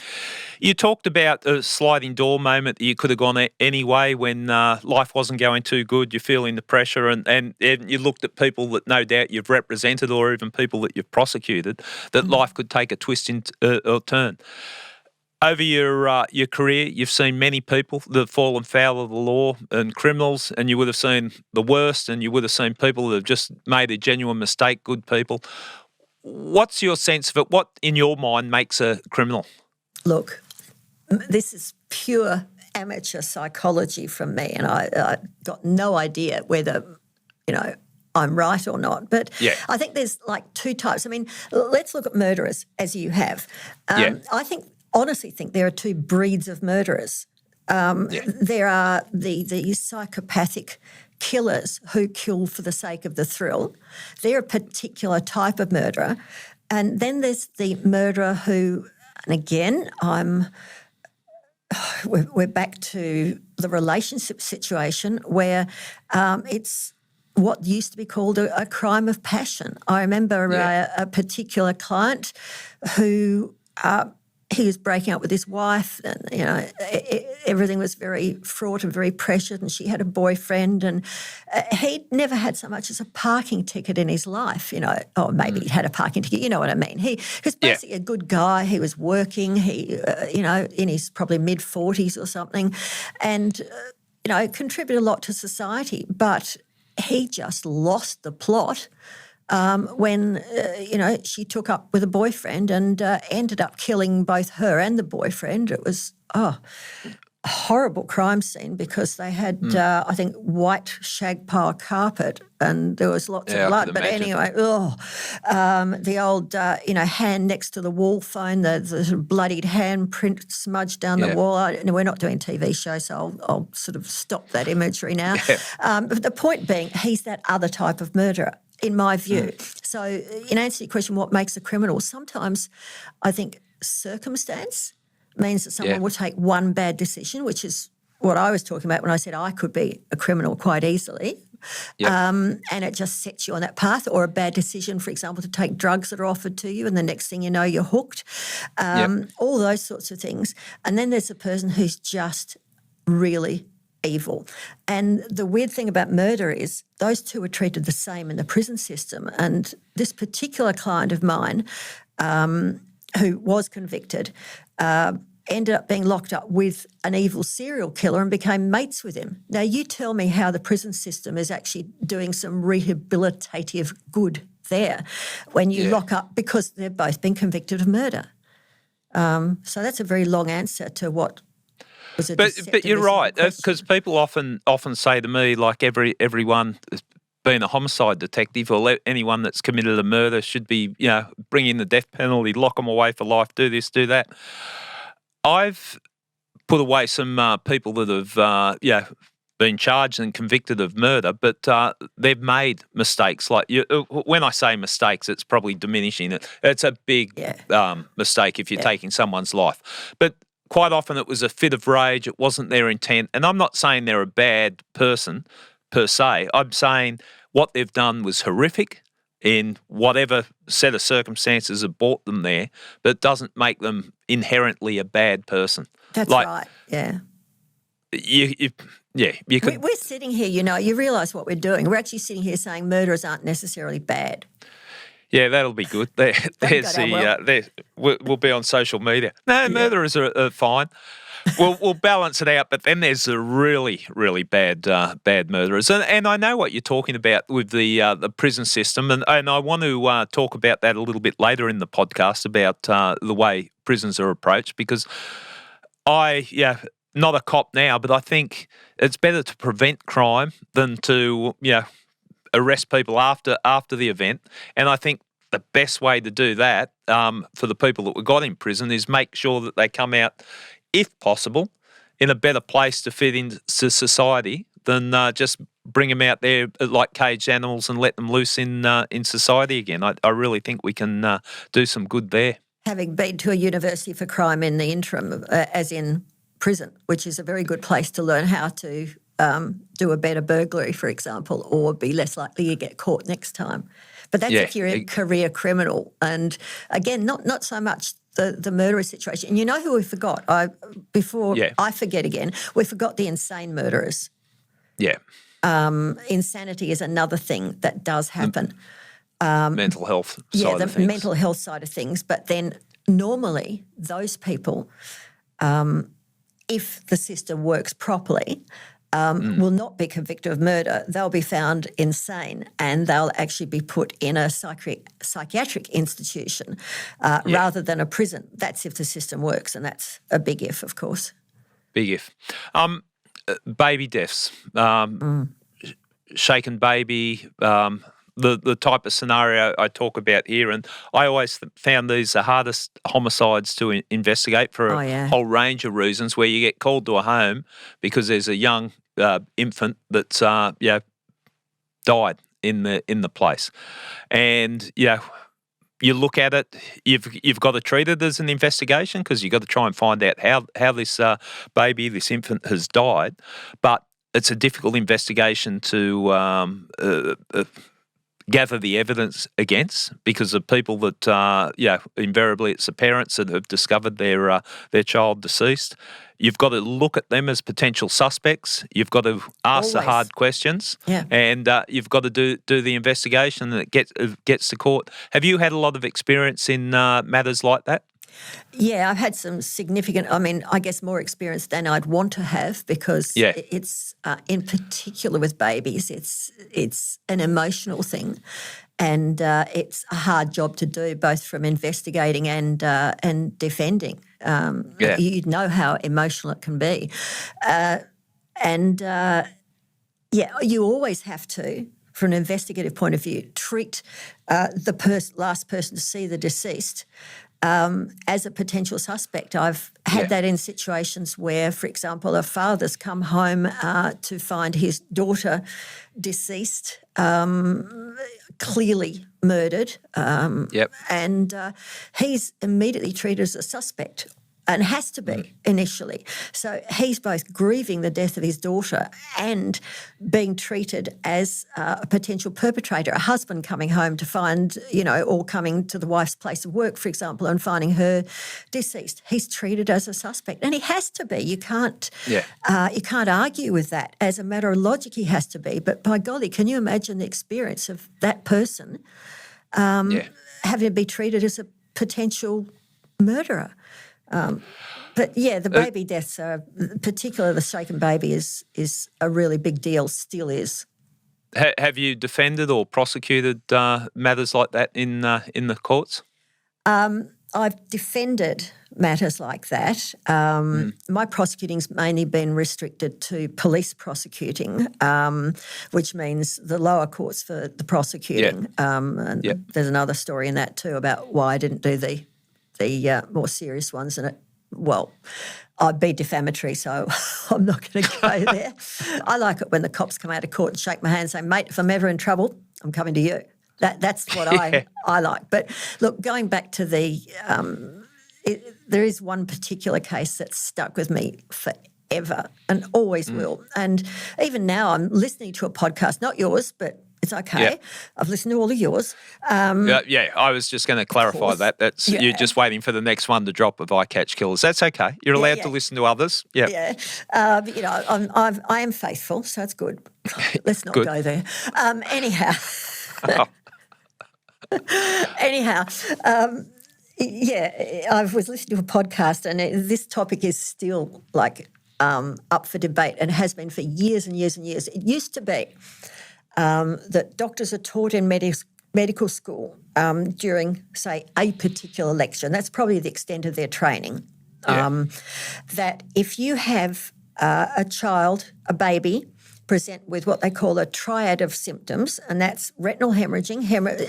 You talked about a sliding door moment that you could have gone anyway when life wasn't going too good. You're feeling the pressure, and you looked at people that no doubt you've represented, or even people that you've prosecuted, that life could take a twist or turn. Over your career, you've seen many people that have fallen foul of the law and criminals, and you would have seen the worst, and you would have seen people that have just made a genuine mistake, good people. What's your sense of it? What, in your mind, makes a criminal? Look, this is pure amateur psychology from me, and I got no idea whether, I'm right or not. But I think there's like two types. I mean, let's look at murderers, as you have. I honestly think there are two breeds of murderers. There are the psychopathic killers who kill for the sake of the thrill. They're a particular type of murderer. And then there's the murderer who, and again, we're back to the relationship situation where it's what used to be called a crime of passion. I remember a particular client who he was breaking up with his wife, and everything was very fraught and very pressured, and she had a boyfriend, and he'd never had so much as a parking ticket in his life. Or maybe he had a parking ticket. You know what I mean? He was basically a good guy. He was working. He, in his probably mid-40s or something, and contributed a lot to society, but he just lost the plot when, she took up with a boyfriend and ended up killing both her and the boyfriend. It was, a horrible crime scene because they had, I think, white shag pile carpet and there was lots of blood. But anyway, the old, hand next to the wall phone, the sort of bloodied handprint smudged down the wall. We're not doing TV shows, so I'll sort of stop that imagery now. But the point being, he's that other type of murderer, in my view. So in answer to your question, what makes a criminal? Sometimes I think circumstance means that someone will take one bad decision, which is what I was talking about when I said I could be a criminal quite easily. And it just sets you on that path, or a bad decision, for example, to take drugs that are offered to you and the next thing you know, you're hooked. All those sorts of things. And then there's a person who's just really evil. And the weird thing about murder is those two are treated the same in the prison system. And this particular client of mine who was convicted ended up being locked up with an evil serial killer and became mates with him. Now, you tell me how the prison system is actually doing some rehabilitative good there when you lock up because they've both been convicted of murder. So that's a very long answer to what was a deceptive. But you're right, because people often say to me, like everyone being a homicide detective or anyone that's committed a murder should be, bring in the death penalty, lock them away for life, do this, do that. I've put away some people that have, been charged and convicted of murder, but they've made mistakes. Like when I say mistakes, it's probably diminishing it. It's a big mistake if you're taking someone's life. But quite often it was a fit of rage. It wasn't their intent. And I'm not saying they're a bad person per se. I'm saying what they've done was horrific in whatever set of circumstances have brought them there, but it doesn't make them inherently a bad person. That's right, yeah. You could. We're sitting here, you realise what we're doing. We're actually sitting here saying murderers aren't necessarily bad. Yeah, that'll be good. We'll be on social media. No, murderers are fine. We'll balance it out, but then there's the really, really bad murderers. And I know what you're talking about with the prison system, and I want to talk about that a little bit later in the podcast about the way prisons are approached, because not a cop now, but I think it's better to prevent crime than to, arrest people after the event. And I think the best way to do that for the people that we got in prison is make sure that they come out, if possible, in a better place to fit into society than just bring them out there like caged animals and let them loose in society again. I really think we can do some good there. Having been to a university for crime in the interim, as in prison, which is a very good place to learn how to do a better burglary, for example, or be less likely to get caught next time. But that's if you're a career criminal. And again, not so much the murderer situation. And you know who we forgot? I forget again, we forgot the insane murderers. Yeah. Insanity is another thing that does happen. Mental health side of things. Mental health side of things. But then normally those people, if the system works properly, will not be convicted of murder. They'll be found insane and they'll actually be put in a psychiatric institution rather than a prison. That's if the system works, and that's a big if, of course. Big if. Baby deaths, shaken baby, the type of scenario I talk about here. And I always found these the hardest homicides to investigate for a whole range of reasons, where you get called to a home because there's a young infant that's died in the place, and you look at it, you've got to treat it as an investigation because you've got to try and find out how this baby, this infant, has died. But it's a difficult investigation to gather the evidence against, because of people that, invariably it's the parents that have discovered their child deceased. You've got to look at them as potential suspects. You've got to ask the hard questions, and you've got to do the investigation that gets to court. Have you had a lot of experience in matters like that? Yeah, I've had some significant, I guess more experience than I'd want to have, because it's, in particular with babies, it's an emotional thing, and it's a hard job to do, both from investigating and defending. You know how emotional it can be. You always have to, from an investigative point of view, treat the last person to see the deceased as a potential suspect. I've had that in situations where, for example, a father's come home to find his daughter deceased, clearly murdered, and he's immediately treated as a suspect, and has to be initially. So he's both grieving the death of his daughter and being treated as a potential perpetrator, a husband coming home to find, or coming to the wife's place of work, for example, and finding her deceased. He's treated as a suspect, and he has to be. You can't argue with that. As a matter of logic, he has to be. But by golly, can you imagine the experience of that person having to be treated as a potential murderer? The baby deaths are, particularly the shaken baby, is a really big deal, still is. Have you defended or prosecuted matters like that in the courts? I've defended matters like that. My prosecuting's mainly been restricted to police prosecuting, which means the lower courts for the prosecuting. There's another story in that too about why I didn't do the more serious ones, and I'd be defamatory, so I'm not going to go there. I like it when the cops come out of court and shake my hand and say, mate, if I'm ever in trouble, I'm coming to you. That's what I like. But look, going back to there is one particular case that's stuck with me forever and always will. And even now I'm listening to a podcast, not yours, but it's okay. Yeah. I've listened to all of yours. I was just going to clarify that. That's you're just waiting for the next one to drop of I Catch Killers. That's okay. You're allowed to listen to others. Yeah. Yeah. I am faithful, so it's good. Let's not go there. Anyhow. I was listening to a podcast, and this topic is still up for debate, and has been for years and years and years. It used to be that doctors are taught in medical school during, say, a particular lecture, and that's probably the extent of their training, that if you have a child, a baby, present with what they call a triad of symptoms, and that's retinal hemorrhaging,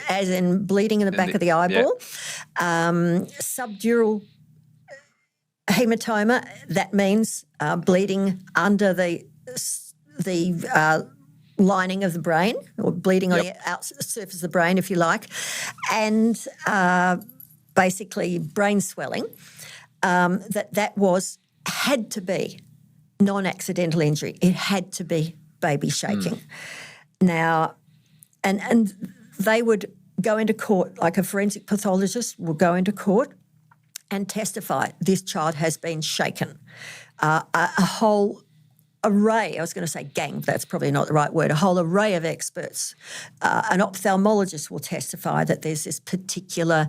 as in bleeding in the back of the eyeball, subdural hematoma, that means bleeding under the lining of the brain, or bleeding on the surface of the brain, if you like, and basically brain swelling, that had to be non-accidental injury. It had to be baby shaking. Now, and they would go into court, like a forensic pathologist will go into court and testify, this child has been shaken. A whole array, I was going to say gang, but that's probably not the right word, a whole array of experts. An ophthalmologist will testify that there's this particular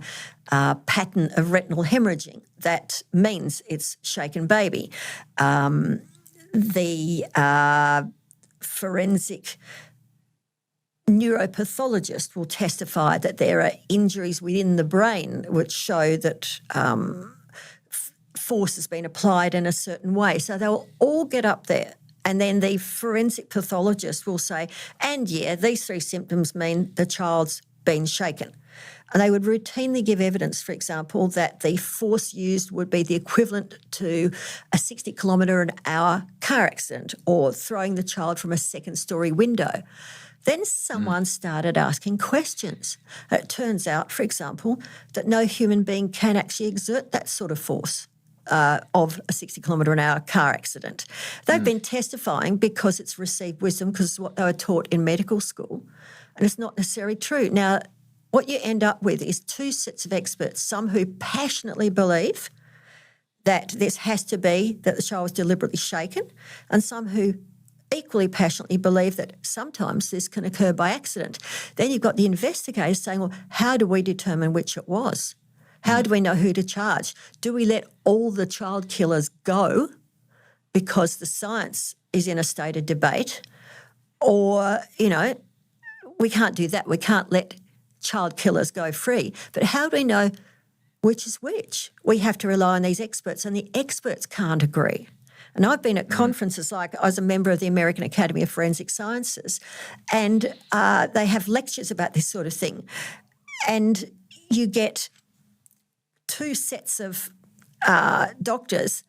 pattern of retinal hemorrhaging that means it's shaken baby. The forensic neuropathologist will testify that there are injuries within the brain which show that force has been applied in a certain way. So they'll all get up there, and then the forensic pathologist will say, and these three symptoms mean the child's been shaken. And they would routinely give evidence, for example, that the force used would be the equivalent to a 60-kilometre an hour car accident, or throwing the child from a second-storey window. Then someone started asking questions. It turns out, for example, that no human being can actually exert that sort of force of a 60 kilometre an hour car accident. They've been testifying because it's received wisdom, because it's what they were taught in medical school, and it's not necessarily true. Now, what you end up with is two sets of experts, some who passionately believe that this has to be that the child was deliberately shaken, and some who equally passionately believe that sometimes this can occur by accident. Then you've got the investigators saying, well, how do we determine which it was? How do we know who to charge? Do we let all the child killers go because the science is in a state of debate? Or, we can't do that. We can't let child killers go free. But how do we know which is which? We have to rely on these experts, and the experts can't agree. And I've been at conferences, like I was a member of the American Academy of Forensic Sciences, and they have lectures about this sort of thing. And you get two sets of doctors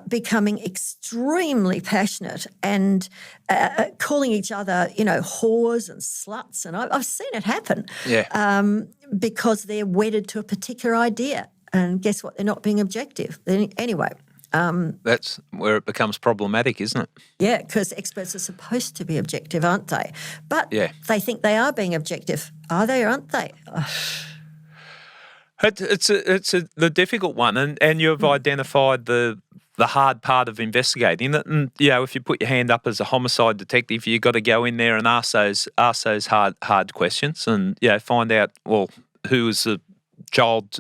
becoming extremely passionate and calling each other, whores and sluts. And I've seen it happen because they're wedded to a particular idea. And guess what? They're not being objective. Anyway. That's where it becomes problematic, isn't it? Yeah, because experts are supposed to be objective, aren't they? But they think they are being objective. Are they or aren't they? It's the difficult one, and you've identified the hard part of investigating it. And if you put your hand up as a homicide detective, you've got to go in there and ask those hard questions, and find out who was the child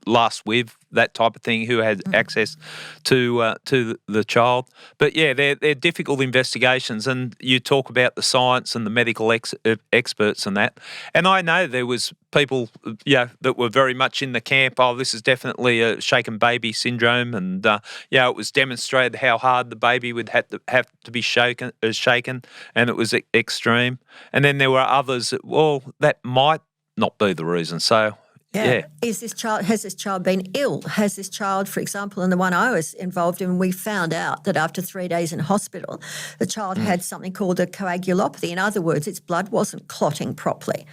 last with, that type of thing, who had access to the child. But they're difficult investigations, and you talk about the science and the medical experts and that. And I know there was people that were very much in the camp, this is definitely a shaken baby syndrome, and it was demonstrated how hard the baby would have to be shaken, and it was extreme. And then there were others that, that might not be the reason. So has this child been ill? Has this child, for example, in the one I was involved in, we found out that after 3 days in hospital, the child had something called a coagulopathy. In other words, its blood wasn't clotting properly.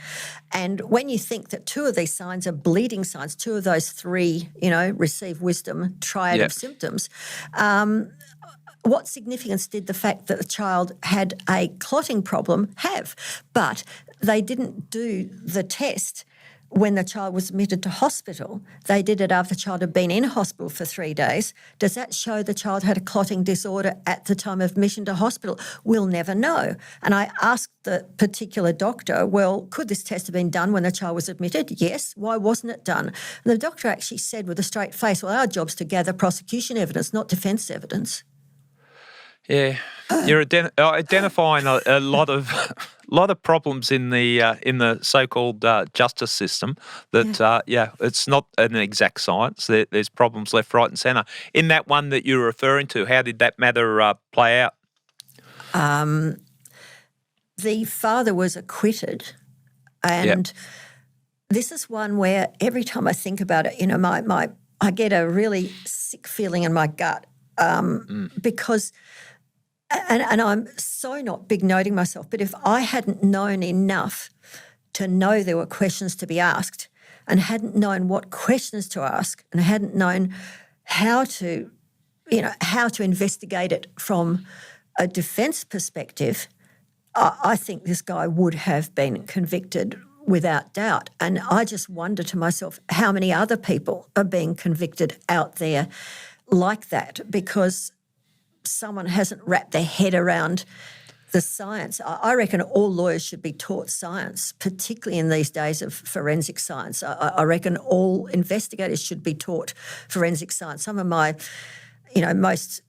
And when you think that two of these signs are bleeding signs, two of those three, receive wisdom, triad of symptoms, what significance did the fact that the child had a clotting problem have? But they didn't do the test when the child was admitted to hospital. They did it after the child had been in hospital for 3 days. Does that show the child had a clotting disorder at the time of admission to hospital? We'll never know. And I asked the particular doctor, could this test have been done when the child was admitted? Yes. Why wasn't it done? And the doctor actually said with a straight face, our job's to gather prosecution evidence, not defence evidence. Yeah, you're identifying a lot of problems in the so-called justice system. That it's not an exact science. There's problems left, right, and centre. In that one that you're referring to, how did that matter play out? The father was acquitted, and this is one where every time I think about it, I get a really sick feeling in my gut because. And I'm so not big-noting myself, but if I hadn't known enough to know there were questions to be asked and hadn't known what questions to ask and hadn't known how to investigate it from a defence perspective, I think this guy would have been convicted without doubt. And I just wonder to myself how many other people are being convicted out there like that because someone hasn't wrapped their head around the science. I reckon all lawyers should be taught science, particularly in these days of forensic science. I reckon all investigators should be taught forensic science. Some of my, most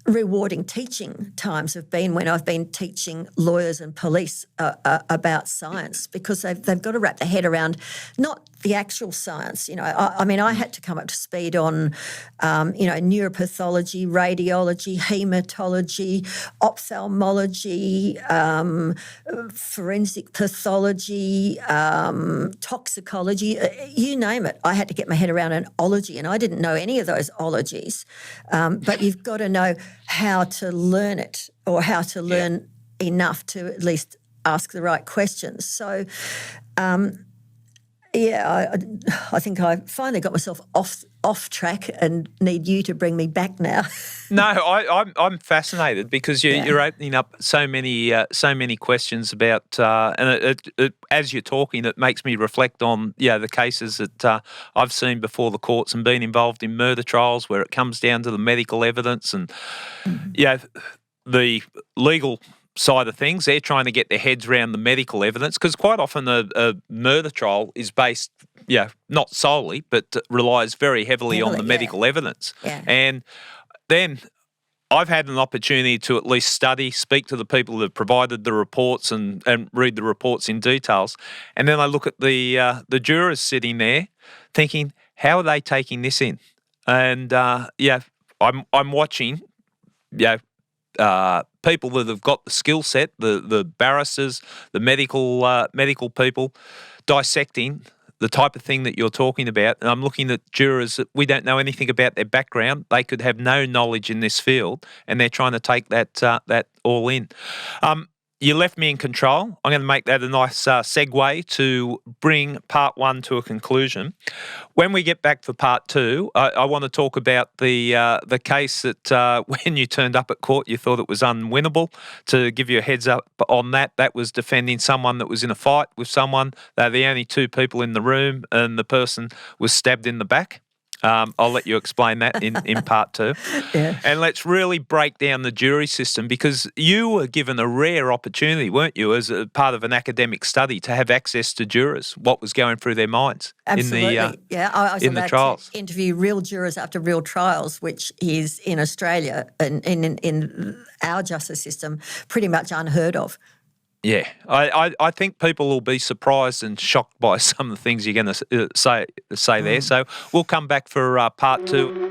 rewarding teaching times have been when I've been teaching lawyers and police about science because they've got to wrap their head around not the actual science. I had to come up to speed on, neuropathology, radiology, hematology, ophthalmology, forensic pathology, toxicology, you name it. I had to get my head around an ology, and I didn't know any of those ologies. But you've got to know how to learn it or how to learn enough to at least ask the right questions. So, I think I finally got myself off track and need you to bring me back now. No, I'm fascinated because you're opening up so many questions about, and as you're talking, it makes me reflect on the cases that I've seen before the courts and been involved in murder trials where it comes down to the medical evidence and the legal side of things. They're trying to get their heads around the medical evidence because quite often a murder trial is based, not solely, but relies very heavily on the medical evidence. Yeah. And then I've had an opportunity to at least study, speak to the people that have provided the reports and read the reports in details. And then I look at the jurors sitting there thinking, how are they taking this in? And I'm watching, people that have got the skill set, the barristers, the medical people, dissecting the type of thing that you're talking about. And I'm looking at jurors that we don't know anything about their background. They could have no knowledge in this field, and they're trying to take that all in. You left me in control. I'm going to make that a nice segue to bring part one to a conclusion. When we get back for part two, I want to talk about the case that when you turned up at court, you thought it was unwinnable. To give you a heads up on that was defending someone that was in a fight with someone. They're the only two people in the room, and the person was stabbed in the back. I'll let you explain that in part two. Yeah. And let's really break down the jury system because you were given a rare opportunity, weren't you, as a part of an academic study to have access to jurors, what was going through their minds Absolutely. in the I was in the allowed trials. to interview real jurors after real trials, which is in Australia and in our justice system pretty much unheard of. Yeah, I think people will be surprised and shocked by some of the things you're going to say there. So we'll come back for part two.